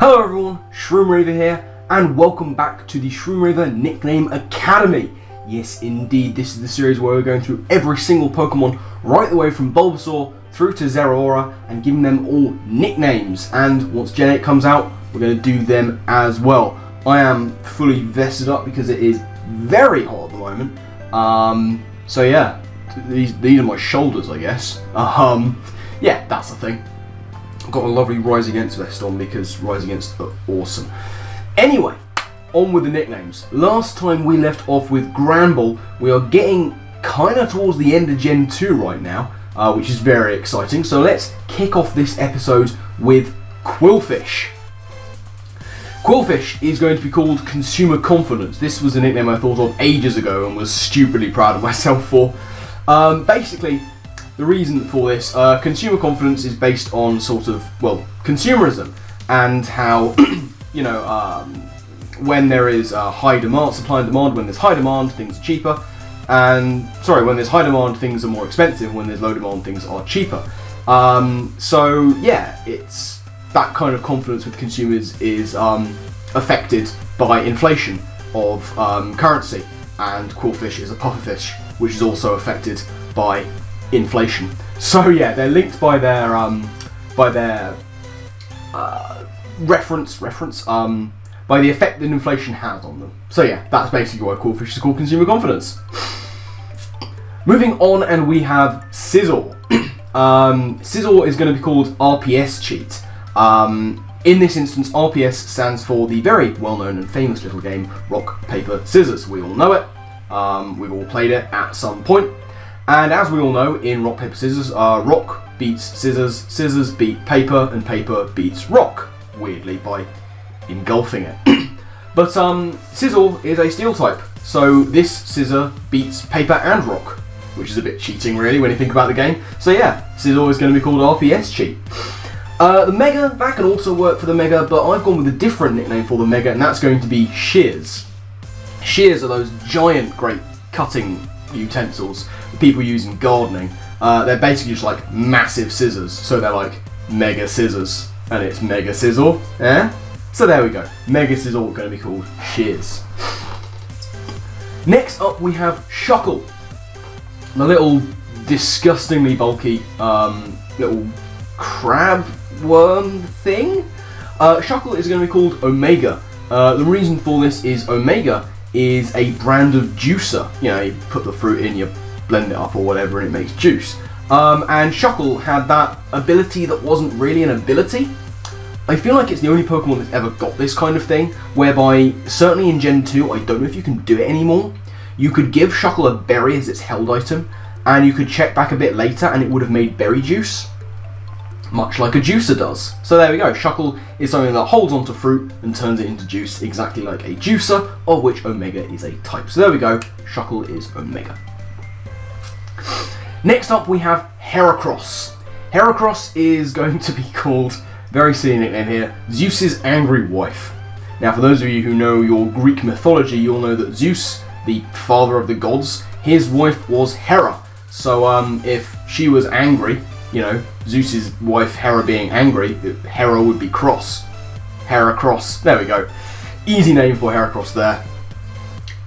Hello everyone, Shroomraver here, and welcome back to the Shroomraver Nickname Academy. Yes indeed, this is the series where we're going through every single Pokemon right the way from Bulbasaur through to Zeraora and giving them all nicknames. And once Gen 8 comes out, we're going to do them as well. I am fully vested up because it is very hot at the moment. So yeah, these are my shoulders, I guess. Yeah, that's the thing. I've got a lovely Rise Against vest on because Rise Against are awesome. Anyway, on with the nicknames. Last time we left off with Granbull. We are getting kind of towards the end of Gen 2 right now, which is very exciting. So let's kick off this episode with Qwilfish. Qwilfish is going to be called Consumer Confidence. This was a nickname I thought of ages ago and was stupidly proud of myself for. Basically, the reason for this, consumer confidence is based on sort of, well, consumerism and how, you know, when there is high demand, supply and demand, when there's high demand, things are cheaper, and, sorry, when there's high demand, things are more expensive, when there's low demand, things are cheaper. So, yeah, it's, that kind of confidence with consumers is affected by inflation of currency, and Qwilfish is a pufferfish, which is also affected by inflation. So yeah, they're linked by their reference, by the effect that inflation has on them. So yeah, that's basically why Qwilfish is called Consumer Confidence. Moving on, and we have Sizzle. Sizzle is going to be called RPS Cheat. In this instance, RPS stands for the very well-known and famous little game Rock, Paper, Scissors. We all know it. We've all played it at some point. And as we all know, in Rock, Paper, Scissors, rock beats scissors, scissors beat paper, and paper beats rock, weirdly, by engulfing it. But Sizzle is a steel type, so this scissor beats paper and rock, which is a bit cheating, really, when you think about the game. So yeah, Sizzle is going to be called RPS Cheat. The Mega, that can also work for the Mega, but I've gone with a different nickname for the Mega, and that's going to be Shears. Shears are those giant, great cutting utensils that people use in gardening. They're basically just like massive scissors, so they're like Mega Scissors, and it's Mega Sizzle, eh? So there we go, Mega Sizzle going to be called Shears. Next up we have Shuckle, the little disgustingly bulky little crab worm thing. Shuckle is going to be called Omega. The reason for this is Omega is a brand of juicer. You know, you put the fruit in, you blend it up or whatever, and it makes juice. And Shuckle had that ability that wasn't really an ability. I feel like it's the only Pokemon that's ever got this kind of thing, whereby, certainly in Gen 2, I don't know if you can do it anymore, you could give Shuckle a berry as its held item, and you could check back a bit later and it would have made berry juice, much like a juicer does. So there we go, Shuckle is something that holds onto fruit and turns it into juice exactly like a juicer, of which Omega is a type. So there we go, Shuckle is Omega. Next up we have Heracross. Heracross is going to be called, very silly nickname here, Zeus's angry wife. Now for those of you who know your Greek mythology, you'll know that Zeus, the father of the gods, his wife was Hera. So if she was angry, you know, Zeus's wife Hera being angry, Hera would be cross. Heracross. There we go. Easy name for Heracross there.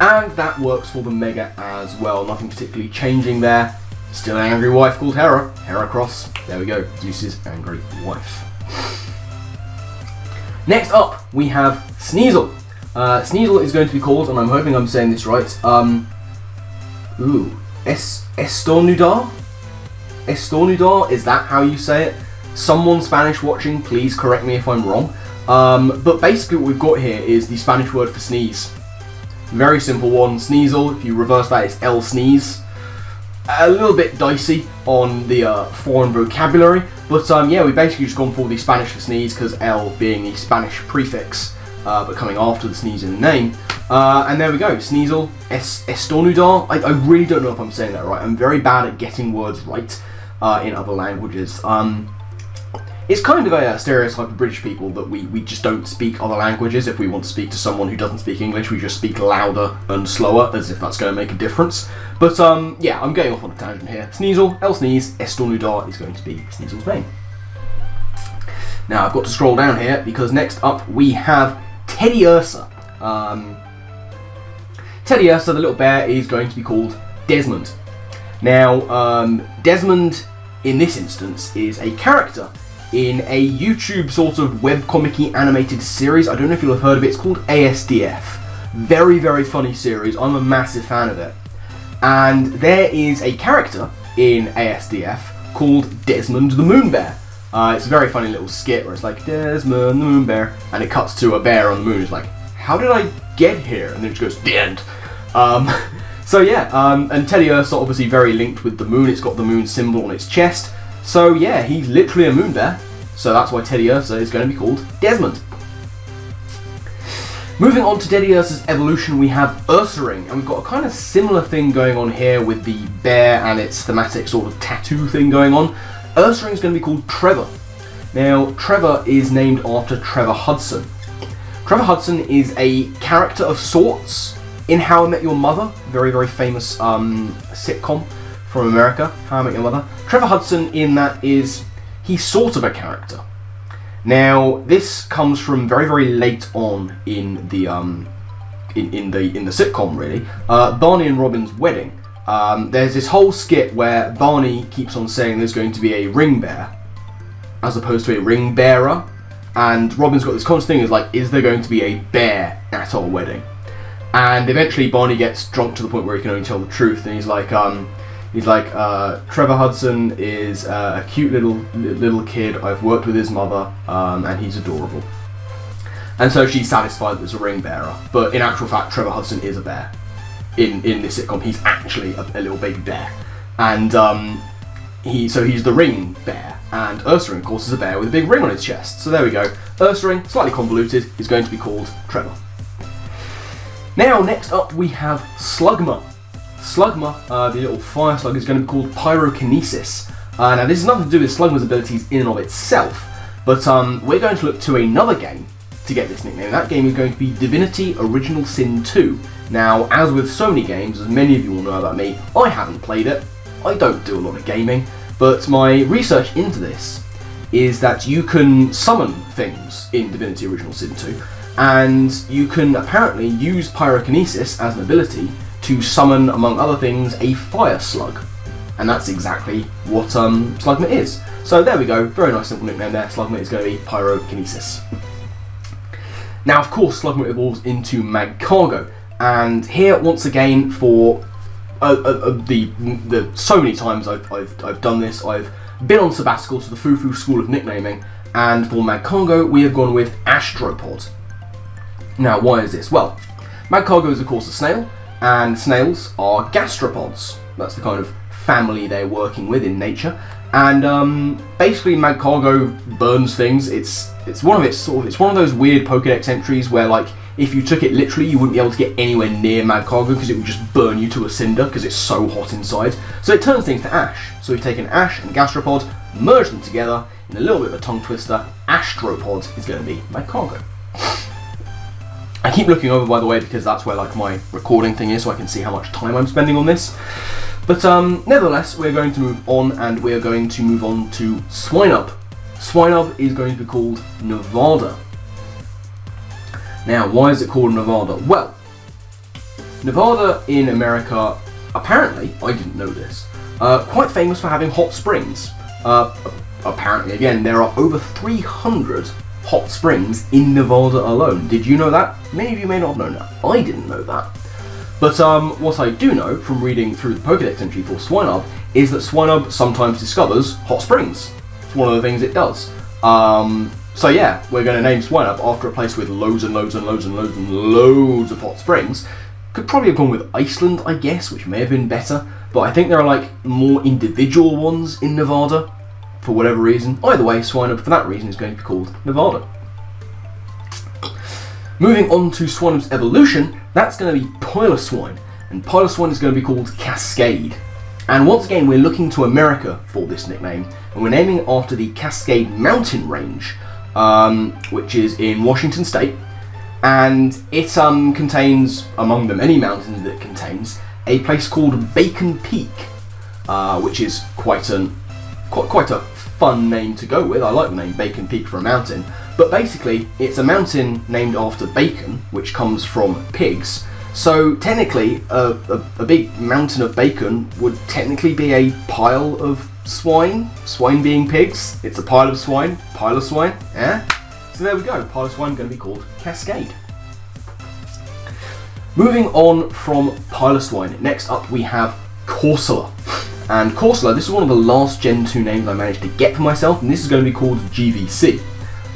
And that works for the Mega as well. Nothing particularly changing there. Still an angry wife called Hera. Heracross. There we go. Zeus's angry wife. Next up, we have Sneasel. Sneasel is going to be called, and I'm hoping I'm saying this right, Estornudar? Estornudar, is that how you say it? Someone Spanish watching, please correct me if I'm wrong. But basically what we've got here is the Spanish word for sneeze. Very simple one, Sneasel. If you reverse that, it's El Sneeze. A little bit dicey on the foreign vocabulary, but yeah, we've basically just gone for the Spanish for sneeze, because El being the Spanish prefix, but coming after the sneeze in the name. And there we go, Sneasel, Estornudar. I really don't know if I'm saying that right. I'm very bad at getting words right in other languages. It's kind of a stereotype of British people that we just don't speak other languages. If we want to speak to someone who doesn't speak English, we just speak louder and slower, as if that's going to make a difference. But yeah, I'm getting off on a tangent here. Sneasel, El Sneeze, Estornudar is going to be Sneasel's name. Now I've got to scroll down here because next up we have Teddy Ursa. Teddy Ursa, the little bear, is going to be called Desmond. Now, Desmond, in this instance, is a character in a YouTube sort of webcomic-y animated series. I don't know if you'll have heard of it. It's called ASDF. Very, very funny series. I'm a massive fan of it. And there is a character in ASDF called Desmond the Moon Bear. It's a very funny little skit where it's like, Desmond the Moon Bear, and it cuts to a bear on the moon. It's like, how did I get here? And then it just goes, the end. So yeah, and Teddy Ursa obviously very linked with the moon. It's got the moon symbol on its chest. So yeah, he's literally a moon bear. So that's why Teddy Ursa is going to be called Desmond. Moving on to Teddy Ursa's evolution, we have Ursaring, and we've got a kind of similar thing going on here with the bear and its thematic sort of tattoo thing going on. Ursaring is going to be called Trevor. Now, Trevor is named after Trevor Hudson. Trevor Hudson is a character of sorts in How I Met Your Mother, very, very famous sitcom from America, How I Met Your Mother. Trevor Hudson in that is, he's sort of a character. Now, this comes from very, very late on in the in the sitcom, really. Barney and Robin's wedding. There's this whole skit where Barney keeps on saying there's going to be a ring bear, as opposed to a ring bearer. And Robin's got this constant thing, is like, is there going to be a bear at our wedding? And eventually Barney gets drunk to the point where he can only tell the truth, and he's like, Trevor Hudson is a cute little kid. I've worked with his mother, and he's adorable. And so she's satisfied that there's a ring bearer. But in actual fact, Trevor Hudson is a bear. In this sitcom, he's actually a little baby bear, and he's the ring bear. And Ursaring, of course, is a bear with a big ring on his chest. So there we go. Ursaring, slightly convoluted, is going to be called Trevor. Now, next up we have Slugma. Slugma, the little fire slug, is going to be called Pyrokinesis. Now, this has nothing to do with Slugma's abilities in and of itself, but we're going to look to another game to get this nickname. That game is going to be Divinity Original Sin 2. Now, as with so many games, as many of you will know about me, I haven't played it. I don't do a lot of gaming. But my research into this is that you can summon things in Divinity Original Sin 2, and you can apparently use Pyrokinesis as an ability to summon, among other things, a fire slug. And that's exactly what Slugma is. So there we go, very nice simple nickname there. Slugma is going to be Pyrokinesis. Now, of course, Slugma evolves into Magcargo, and here, once again, for the so many times I've done this, I've been on sabbatical to the Foo School of Nicknaming, and for Magcargo we have gone with Astropod. Now, why is this? Well, Magcargo is of course a snail, and snails are gastropods. That's the kind of family they're working with in nature, and basically Magcargo burns things. It's one of those weird Pokédex entries where, like, if you took it literally, you wouldn't be able to get anywhere near Magcargo because it would just burn you to a cinder because it's so hot inside. So it turns things to ash. So we've taken ash and gastropod, merged them together in a little bit of a tongue twister. Astropod is going to be Magcargo. I keep looking over, by the way, because that's where like my recording thing is, so I can see how much time I'm spending on this. But nevertheless, we're going to move on, and we're going to move on to Swinub. Swinub is going to be called Nevada. Now, why is it called Nevada? Well, Nevada in America, apparently, I didn't know this, quite famous for having hot springs. Apparently, again, there are over 300 hot springs in Nevada alone. Did you know that? Many of you may not have known that. I didn't know that. But what I do know from reading through the Pokédex entry for Swinub is that Swinub sometimes discovers hot springs. It's one of the things it does. So yeah, we're going to name Swinub after a place with loads and loads and loads and loads and loads of hot springs. Could probably have gone with Iceland, I guess, which may have been better, but I think there are like more individual ones in Nevada, for whatever reason. Either way, Swinub for that reason is going to be called Nevada. Moving on to Swinub's evolution, that's going to be Piloswine, and Piloswine is going to be called Cascade. And once again, we're looking to America for this nickname, and we're naming it after the Cascade Mountain Range, which is in Washington State, and it contains, among the many mountains that it contains, a place called Bacon Peak, which is quite a fun name to go with. I like the name Bacon Peak for a mountain, but basically it's a mountain named after bacon, which comes from pigs. So technically, a big mountain of bacon would technically be a pile of swine. Swine being pigs, it's a pile of swine, yeah? So there we go, pile of swine going to be called Cascade. Moving on from pile of swine, next up we have Corsola. And Corsola, this is one of the last Gen 2 names I managed to get for myself, and this is going to be called GVC.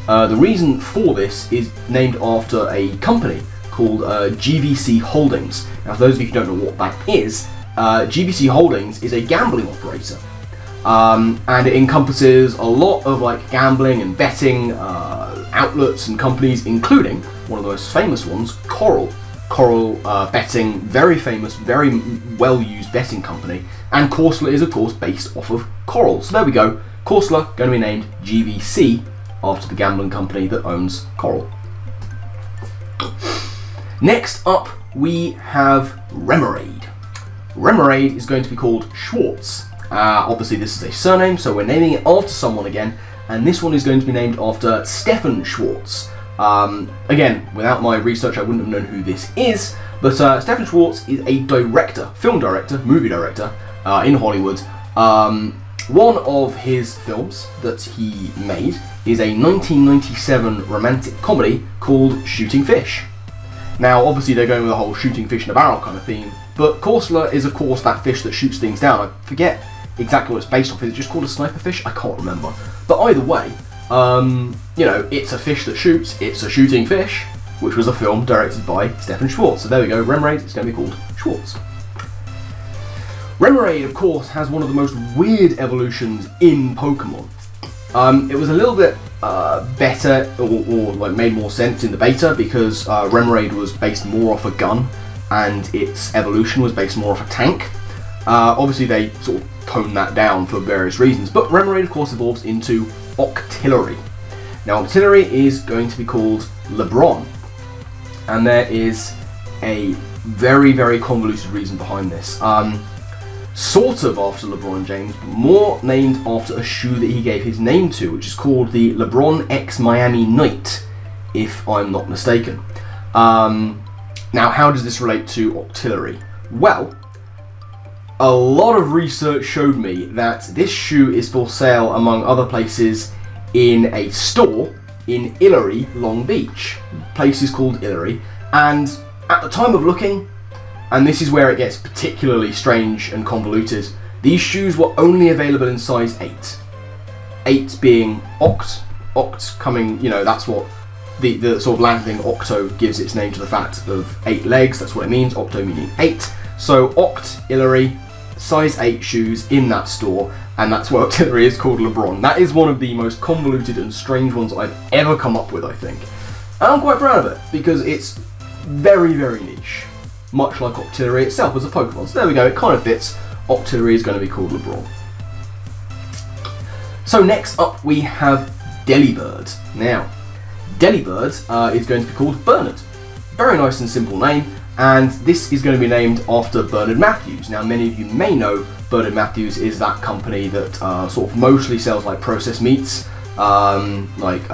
The reason for this is named after a company called GVC Holdings. Now, for those of you who don't know what that is, GVC Holdings is a gambling operator, and it encompasses a lot of like gambling and betting outlets and companies, including one of the most famous ones, Coral. Coral betting, very famous, very well used betting company, and Corsola is of course based off of Coral. So there we go, Corsola going to be named GVC after the gambling company that owns Coral. Next up we have Remoraid. Remoraid is going to be called Schwartz. Obviously this is a surname, so we're naming it after someone again, and this one is going to be named after Stefan Schwartz. Again, without my research I wouldn't have known who this is, but Stefan Schwartz is a director, film director, movie director in Hollywood. One of his films that he made is a 1997 romantic comedy called Shooting Fish. Now obviously they're going with the whole shooting fish in a barrel kind of theme, but Corsola is of course that fish that shoots things down. I forget exactly what it's based off. Is it just called a sniper fish? I can't remember. But either way, you know, it's a fish that shoots, it's a shooting fish, which was a film directed by Stefan Schwartz. So there we go, Remoraid is going to be called Schwartz. Remoraid, of course, has one of the most weird evolutions in Pokemon. It was a little bit better, or like made more sense in the beta, because Remoraid was based more off a gun, and its evolution was based more off a tank. Obviously they sort of toned that down for various reasons, but Remoraid of course evolves into Octillery. Now Octillery is going to be called LeBron, and there is a very, very convoluted reason behind this. Sort of after LeBron James, but more named after a shoe that he gave his name to, which is called the LeBron X Miami Knight, if I'm not mistaken. Now how does this relate to Octillery? Well, a lot of research showed me that this shoe is for sale among other places in a store in Illyri, Long Beach. The place is called Illyri, and at the time of looking, and this is where it gets particularly strange and convoluted, these shoes were only available in size 8. 8 being Oct coming, you know, that's what the sort of Latin thing Octo gives its name to the fact of 8 legs, that's what it means, Octo meaning 8. So Oct, Illyri, size 8 shoes in that store, and that's why Octillery is called LeBron. That is one of the most convoluted and strange ones I've ever come up with, I think. And I'm quite proud of it, because it's very, very niche. Much like Octillery itself as a Pokemon. So there we go, it kind of fits. Octillery is going to be called LeBron. So next up we have Delibird. Now, Delibird is going to be called Bernard. Very nice and simple name, and this is going to be named after Bernard Matthews. Now many of you may know Bernard Matthews is that company that sort of mostly sells like processed meats, like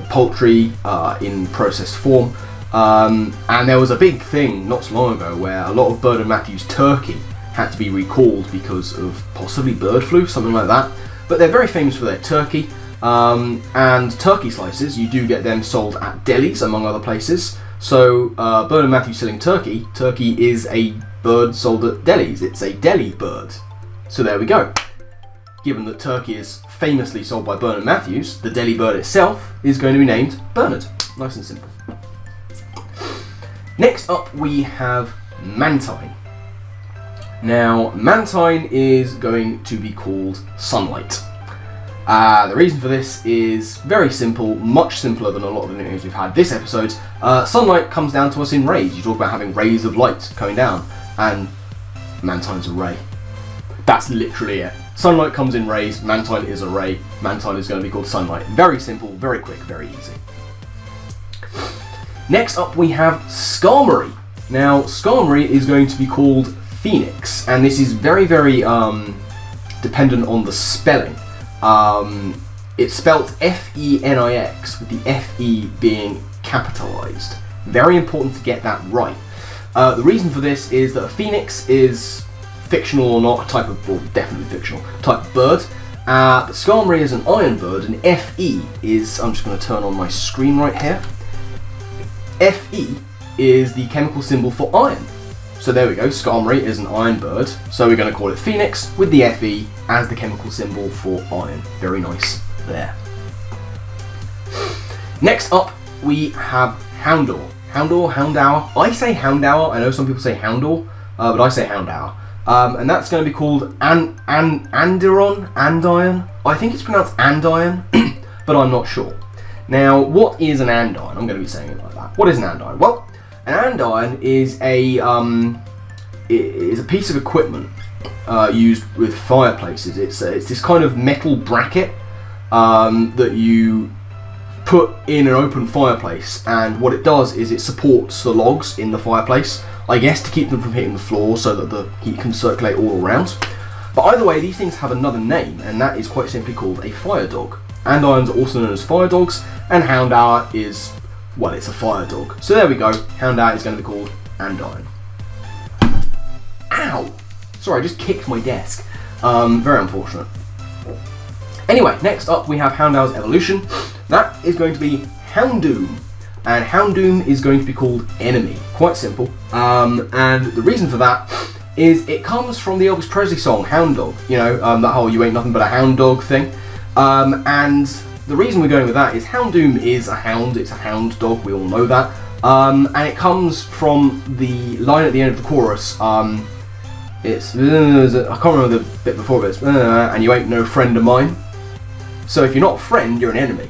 poultry in processed form. And there was a big thing not so long ago where a lot of Bernard Matthews turkey had to be recalled because of possibly bird flu, something like that. But they're very famous for their turkey, and turkey slices, you do get them sold at delis among other places. So Bernard Matthews selling turkey, turkey is a bird sold at delis, it's a deli bird. So there we go. Given that turkey is famously sold by Bernard Matthews, the deli bird itself is going to be named Bernard. Nice and simple. Next up we have Mantine. Now Mantine is going to be called Sunlight. The reason for this is very simple, much simpler than a lot of the nicknames we've had this episode. Sunlight comes down to us in rays. You talk about having rays of light coming down, and Mantine's a ray. That's literally it. Sunlight comes in rays, Mantine is a ray, Mantine is going to be called Sunlight. Very simple, very quick, very easy. Next up we have Skarmory. Now Skarmory is going to be called Phoenix, and this is very, very dependent on the spelling. It's spelt F-E-N-I-X, with the F-E being capitalized. Very important to get that right. The reason for this is that a phoenix is fictional or not, a type of, well, definitely fictional, type of bird. But Skarmory is an iron bird, and Fe is, I'm just going to turn on my screen right here. Fe is the chemical symbol for iron. So there we go, Skarmory is an iron bird, so we're going to call it Phoenix with the Fe as the chemical symbol for iron. Very nice there. Next up, we have Houndour. Houndour. I say Houndour, I know some people say Houndour, but I say Houndour. And that's going to be called Andiron? I think it's pronounced Andiron, but I'm not sure. Now, what is an Andiron? I'm going to be saying it like that. What is an Andiron? Well, an Andiron is a piece of equipment used with fireplaces. It's this kind of metal bracket that you put in an open fireplace, and what it does is it supports the logs in the fireplace, I guess to keep them from hitting the floor so that the heat can circulate all around. But either way, these things have another name, and that is quite simply called a fire dog. Andirons are also known as fire dogs, and Houndour is, well, it's a fire dog. So there we go, Houndour is going to be called Andiron. Ow! Sorry, I just kicked my desk. Very unfortunate. Anyway, next up we have Houndour's evolution. That is going to be Houndoom. And Houndoom is going to be called Enemy. Quite simple. And the reason for that is it comes from the Elvis Presley song, Hound Dog. You know, that whole "you ain't nothing but a hound dog" thing. And the reason we're going with that is Houndoom is a hound. It's a hound dog, we all know that. And it comes from the line at the end of the chorus. It's, I can't remember the bit before, but it's, and you ain't no friend of mine. So if you're not a friend, you're an enemy.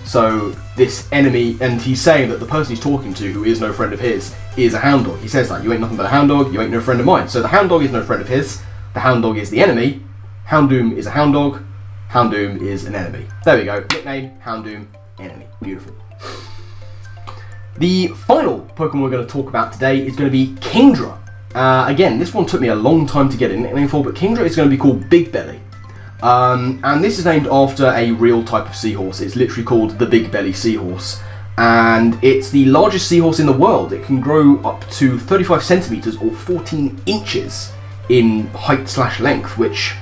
So this enemy, and he's saying that the person he's talking to, who is no friend of his, is a hound dog. He says that, you ain't nothing but a hound dog, you ain't no friend of mine. So the hound dog is no friend of his, the hound dog is the enemy, Houndoom is a hound dog, Houndoom is an enemy. There we go, nickname, Houndoom, enemy. Beautiful. The final Pokemon we're going to talk about today is going to be Kingdra. Again, this one took me a long time to get a nickname for, but Kingdra is going to be called Big Belly. And this is named after a real type of seahorse. It's literally called the Big Belly Seahorse. And it's the largest seahorse in the world. It can grow up to 35 centimeters or 14 inches in height/length, which,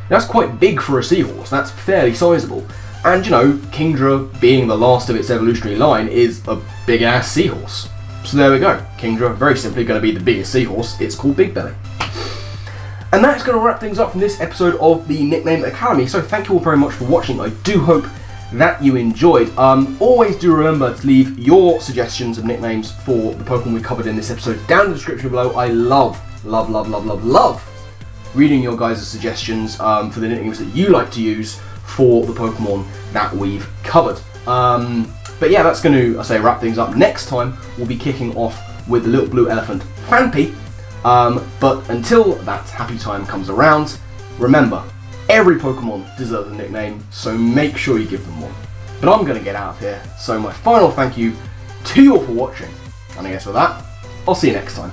that's quite big for a seahorse. That's fairly sizable. And you know, Kingdra, being the last of its evolutionary line, is a big ass seahorse. So there we go. Kingdra, very simply going to be the biggest seahorse. It's called Big Belly. And that's going to wrap things up from this episode of the Nickname Academy. So thank you all very much for watching. I do hope that you enjoyed. Always do remember to leave your suggestions of nicknames for the Pokemon we covered in this episode down in the description below. I love reading your guys' suggestions for the nicknames that you like to use for the Pokemon that we've covered. But yeah, that's going to, I say, wrap things up. Next time, we'll be kicking off with the Little Blue Elephant Phanpy. But until that happy time comes around, remember, every Pokemon deserves a nickname, so make sure you give them one. But I'm going to get out of here, so my final thank you to you all for watching. And I guess with that, I'll see you next time.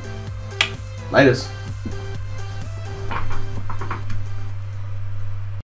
Laters.